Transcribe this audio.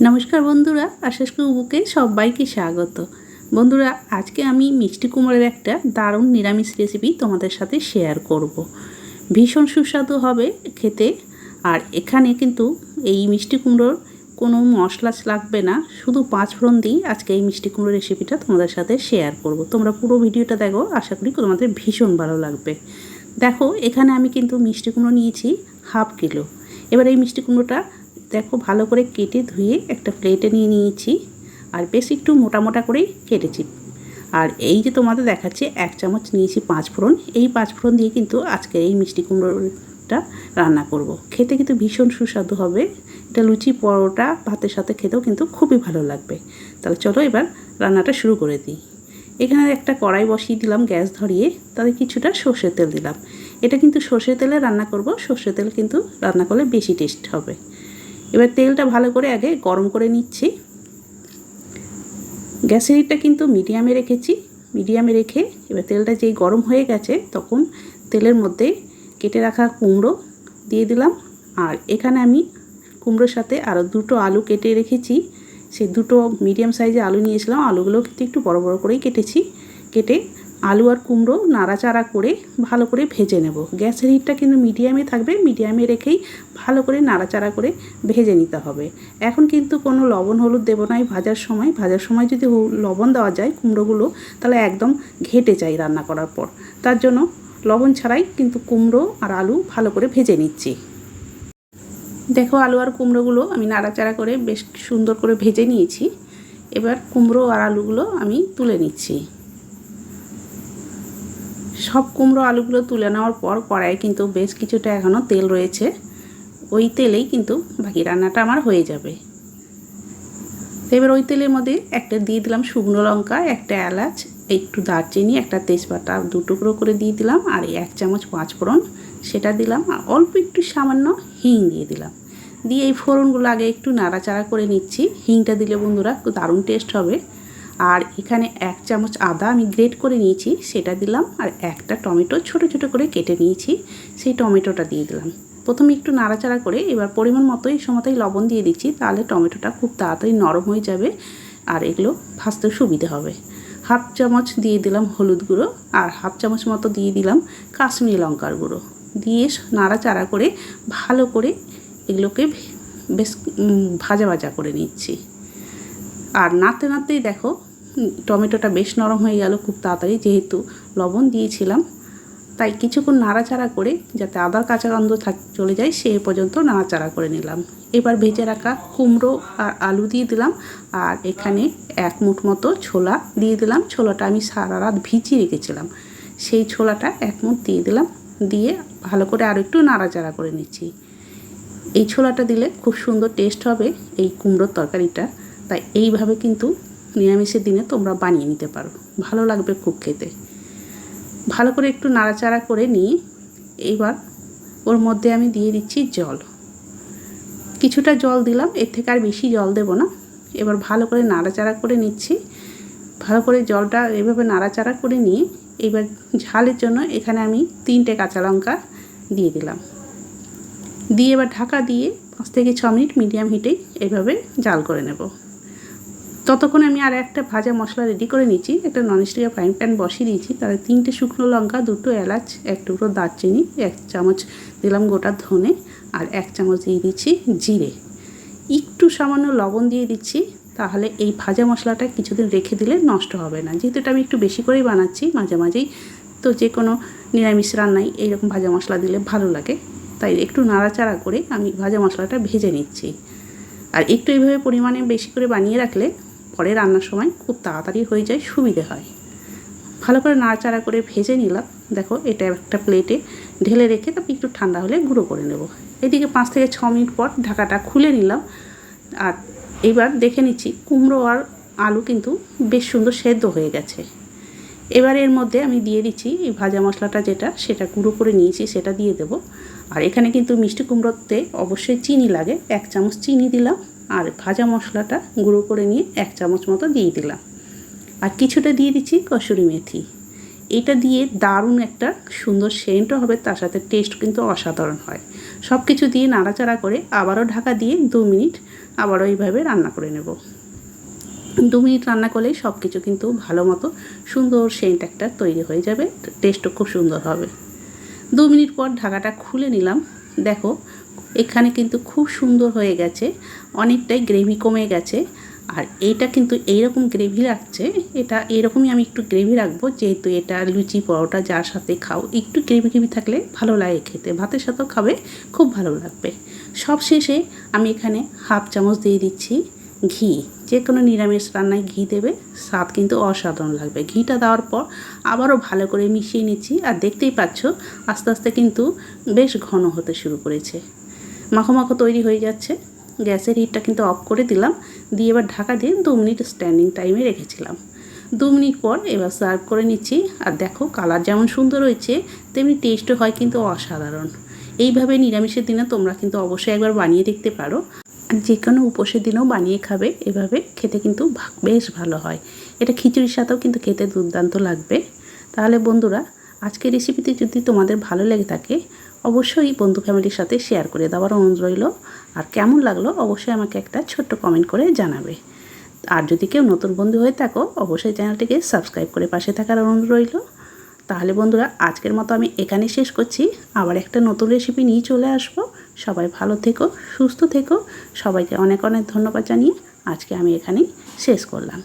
নমস্কার বন্ধুরা, আশিস কুকুকে সবাইকে স্বাগত। বন্ধুরা, আজকে আমি মিষ্টি কুমড়োর একটা দারুণ নিরামিষ রেসিপি তোমাদের সাথে শেয়ার করব। ভীষণ সুস্বাদু হবে খেতে। আর এখানে কিন্তু এই মিষ্টি কুমড়োর কোনো মশলা লাগবে না, শুধু 5 ফোড়ন দিয়ে আজকে এই মিষ্টি কুমড়ো রেসিপিটা তোমাদের সাথে শেয়ার করব। তোমরা পুরো ভিডিওটা দেখো, আশা করি তোমাদের ভীষণ ভালো লাগবে। দেখো, এখানে আমি কিন্তু মিষ্টি কুমড়ো নিয়েছি হাফ কিলো। এবার এই মিষ্টি কুমড়োটা দেখো ভালো করে কেটে ধুয়ে একটা প্লেটে নিয়ে নিয়েছি, আর বেশ একটু মোটা মোটা করেই কেটেছি। আর এই যে তোমাদের দেখাচ্ছে 1 চামচ নিয়েছি 5 ফোড়ন। এই 5 ফোড়ন দিয়ে কিন্তু আজকে এই মিষ্টি কুমড়োটা রান্না করব। খেতে কিন্তু ভীষণ সুস্বাদু হবে। এটা লুচি, পরোটা, ভাতের সাথে খেতেও কিন্তু খুবই ভালো লাগবে। তাহলে চলো এবার রান্নাটা শুরু করে দিই। এখানে একটা কড়াই বসিয়ে দিলাম গ্যাস ধরিয়ে, তাতে কিছুটা সর্ষের তেল দিলাম। এটা কিন্তু সর্ষের তেলে রান্না করব। সর্ষের তেল কিন্তু রান্না করলে বেশি টেস্ট হবে। এবার তেলটা ভালো করে আগে গরম করে নিচ্ছি। গ্যাসের হিটটা কিন্তু মিডিয়ামে রেখেছি। মিডিয়ামে রেখে এবার তেলটা যেই গরম হয়ে গেছে, তখন তেলের মধ্যে কেটে রাখা কুমড়ো দিয়ে দিলাম। আর এখানে আমি কুমড়োর সাথে আরও 2টো আলু কেটে রেখেছি। সেই 2টো মিডিয়াম সাইজে আলু নিয়েছিলাম। আলুগুলো কিন্তু একটু বড় বড় করেই কেটেছি। কেটে আলু আর কুমড়ো নাড়াচাড়া করে ভালো করে ভেজে নেব। গ্যাসের হিটটা কিন্তু মিডিয়ামে থাকবে। মিডিয়ামে রেখেই ভালো করে নাড়াচাড়া করে ভেজে নিতে হবে। এখন কিন্তু কোনো লবণ হলুদ দেবো না। ভাজার সময় যদি লবণ দেওয়া যায় কুমড়োগুলো, তাহলে একদম ঘেটে যায় রান্না করার পর। তার জন্য লবণ ছাড়াই কিন্তু কুমড়ো আর আলু ভালো করে ভেজে নিচ্ছি। দেখো, আলু আর কুমড়োগুলো আমি নাড়াচাড়া করে বেশ সুন্দর করে ভেজে নিয়েছি। এবার কুমড়ো আর আলুগুলো আমি তুলে নিচ্ছি। সব কুমড়ো আলুগুলো তুলে নেওয়ার পর কড়াইয়ে কিন্তু বেশ কিছুটা এখনও তেল রয়েছে। ওই তেলেই কিন্তু বাকি রান্নাটা আমার হয়ে যাবে। এবার ওই তেলের মধ্যে একটা দিয়ে দিলাম শুকনো লঙ্কা, একটা এলাচ, একটু দারচিনি, একটা তেজপাতা 2 টুকরো করে দিয়ে দিলাম। আর 1 চামচ 5 ফোড়ন সেটা দিলাম। আর অল্প একটু সামান্য হিং দিয়ে দিলাম। দিয়ে এই ফোড়নগুলো আগে একটু নাড়াচাড়া করে নিচ্ছি। হিংটা দিলে বন্ধুরা দারুণ টেস্ট হবে। আর এখানে 1 চামচ আদা আমি গ্রেট করে নিয়েছি, সেটা দিলাম। আর একটা টমেটো ছোট ছোট করে কেটে নিয়েছি, সেই টমেটোটা দিয়ে দিলাম। প্রথমে একটু নাড়াচাড়া করে এবার পরিমাণ মতোই সময়তেই লবণ দিয়ে দিচ্ছি, তাহলে টমেটোটা খুব তাড়াতাড়ি নরম হয়ে যাবে আর এগুলো ভাজতে সুবিধে হবে। হাফ চামচ দিয়ে দিলাম হলুদ গুঁড়ো, আর হাফ চামচ মতো দিয়ে দিলাম কাশ্মীরি লঙ্কার গুঁড়ো। দিয়ে নাড়াচাড়া করে ভালো করে এগুলোকে বেশ ভাজা ভাজা করে নিচ্ছি। আর নাড়তে নাড়তেই দেখো টমেটোটা বেশ নরম হয়ে গেল খুব তাড়াতাড়ি, যেহেতু লবণ দিয়েছিলাম। তাই কিছুক্ষণ নাড়াচাড়া করে যাতে আদার কাঁচা গন্ধ চলে যায় সে পর্যন্ত নাড়াচাড়া করে নিলাম। এবার ভেজে রাখা কুমড়ো আর আলু দিয়ে দিলাম। আর এখানে 1 মুঠ মতো ছোলা দিয়ে দিলাম। ছোলাটা আমি সারা রাত ভিজিয়ে রেখেছিলাম, সেই ছোলাটা 1 মুঠ দিয়ে দিলাম। দিয়ে ভালো করে আরও একটু নাড়াচাড়া করে নিচ্ছি। এই ছোলাটা দিলে খুব সুন্দর টেস্ট হবে এই কুমড়োর তরকারিটা। তাই এইভাবে কিন্তু নিরামিষের দিনে তোমরা বানিয়ে নিতে পারো, ভালো লাগবে খুব খেতে। ভালো করে একটু নাড়াচাড়া করে নিয়ে এইবার ওর মধ্যে আমি দিয়ে দিচ্ছি জল। কিছুটা জল দিলাম, এর থেকে আর বেশি জল দেব না। এবার ভালো করে নাড়াচাড়া করে নিচ্ছি। ভালো করে জলটা এভাবে নাড়াচাড়া করে নিয়ে এবার ঝালের জন্য এখানে আমি 3টে কাঁচা লঙ্কা দিয়ে দিলাম। দিয়ে এবার ঢাকা দিয়ে 5 থেকে 6 মিনিট মিডিয়াম হিটেই এইভাবে জাল করে নেব। ততক্ষণে আমি আর একটা ভাজা মশলা রেডি করে নিচ্ছি। একটা ননস্টিকের ফ্রাইং প্যান বসিয়ে দিয়েছি, তাতে 3টে শুকনো লঙ্কা, 2টো এলাচ, 1 টুকরো দারচিনি, 1 চামচ দিলাম গোটা ধনে, আর 1 চামচ দিয়ে দিচ্ছি জিরে। একটু সামান্য লবণ দিয়ে দিচ্ছি, তাহলে এই ভাজা মশলাটা কিছুদিন রেখে দিলে নষ্ট হবে না। যেহেতু এটা আমি একটু বেশি করেই বানাচ্ছি মাঝে মাঝেই, তো যে কোনো নিরামিষ রান্নায় এইরকম ভাজা মশলা দিলে ভালো লাগে। তাই একটু নাড়াচাড়া করে আমি ভাজা মশলাটা ভেজে নিচ্ছি। আর একটু এইভাবে পরিমাণে বেশি করে বানিয়ে রাখলে পরে রান্নার সময় খুব তাড়াতাড়ি হয়ে যায়, সুবিধে হয়। ভালো করে নাড়াচাড়া করে ভেজে নিলাম। দেখো, এটা একটা প্লেটে ঢেলে রেখে তারপর একটু ঠান্ডা হলে গুঁড়ো করে নেব। এদিকে 5 থেকে 6 মিনিট পর ঢাকাটা খুলে নিলাম। আর এবার দেখে নিচ্ছি কুমড়ো আর আলু কিন্তু বেশ সুন্দর সেদ্ধ হয়ে গেছে। এবার এর মধ্যে আমি দিয়ে দিচ্ছি এই ভাজা মশলাটা, সেটা গুঁড়ো করে নিয়েছি, সেটা দিয়ে দেব। আর এখানে কিন্তু মিষ্টি কুমড়োতে অবশ্যই চিনি লাগে, 1 চামচ চিনি দিলাম। আর ভাজা মশলাটা গুঁড়ো করে নিয়ে 1 চামচ মতো দিয়ে দিলাম। আর কিছুটা দিয়ে দিচ্ছি কসুরি মেথি। এটা দিয়ে দারুণ একটা সুন্দর সেন্টও হবে, তার সাথে টেস্ট কিন্তু অসাধারণ হয়। সব কিছু দিয়ে নাড়াচাড়া করে আবারও ঢাকা দিয়ে 2 মিনিট আবারও এইভাবে রান্না করে নেব। 2 মিনিট রান্না করলেই সব কিছু কিন্তু ভালো মতো সুন্দর সেন্ট একটা তৈরি হয়ে যাবে, টেস্টও খুব সুন্দর হবে। 2 মিনিট পর ঢাকাটা খুলে নিলাম। দেখো এখানে কিন্তু খুব সুন্দর হয়ে গেছে, অনেকটাই গ্রেভি কমে গেছে। আর এইটা কিন্তু এইরকম গ্রেভি রাখছে, এটা এরকমই আমি একটু গ্রেভি রাখবো, যেহেতু এটা লুচি পরোটা যার সাথে খাও একটু গ্রেভি গ্রেভি থাকলে ভালো লাগে খেতে, ভাতের সাথেও খাবে খুব ভালো লাগবে। সব শেষে আমি এখানে হাফ চামচ দিয়ে দিচ্ছি ঘি। যে কোনো নিরামিষ রান্নায় ঘি দেবে, স্বাদ কিন্তু অসাধারণ লাগবে। ঘিটা দেওয়ার পর আবারও ভালো করে মিশিয়ে নিচ্ছি। আর দেখতেই পাচ্ছ আস্তে আস্তে কিন্তু বেশ ঘন হতে শুরু করেছে, মাখো মাখো তৈরি হয়ে যাচ্ছে। গ্যাসের হিটটা কিন্তু অফ করে দিলাম, দিয়ে এবার ঢাকা দিয়ে 2 মিনিট স্ট্যান্ডিং টাইমে রেখেছিলাম। 2 মিনিট পর এবার সার্ভ করে নিচ্ছি। আর দেখো কালার যেমন সুন্দর হয়েছে তেমনি টেস্টও হয় কিন্তু অসাধারণ। এইভাবে নিরামিষের দিনে তোমরা কিন্তু অবশ্যই একবার বানিয়ে দেখতে পারো। আর যে কোনো উপোসের দিনেও বানিয়ে খাবে, এভাবে খেতে কিন্তু বেশ ভালো হয়। এটা খিচুড়ির সাথেও কিন্তু খেতে দুর্দান্ত লাগবে। তাহলে বন্ধুরা, আজকের রেসিপিটি যদি তোমাদের ভালো লেগে থাকে অবশ্যই বন্ধু ফ্যামিলির সাথে শেয়ার করে দেওয়ার অনুরোধ রইল। আর কেমন লাগলো অবশ্যই আমাকে একটা ছোট্ট কমেন্ট করে জানাবে। আর যদি কেউ নতুন বন্ধু হয়ে থাকো অবশ্যই চ্যানেলটিকে সাবস্ক্রাইব করে পাশে থাকার অনুরোধ রইল। তাহলে বন্ধুরা, আজকের মতো আমি এখানেই শেষ করছি। আবার একটা নতুন রেসিপি নিয়ে চলে আসবো। সবাই ভালো থেকো, সুস্থ থেকো। সবাইকে অনেক অনেক ধন্যবাদ জানিয়ে আজকে আমি এখানেই শেষ করলাম।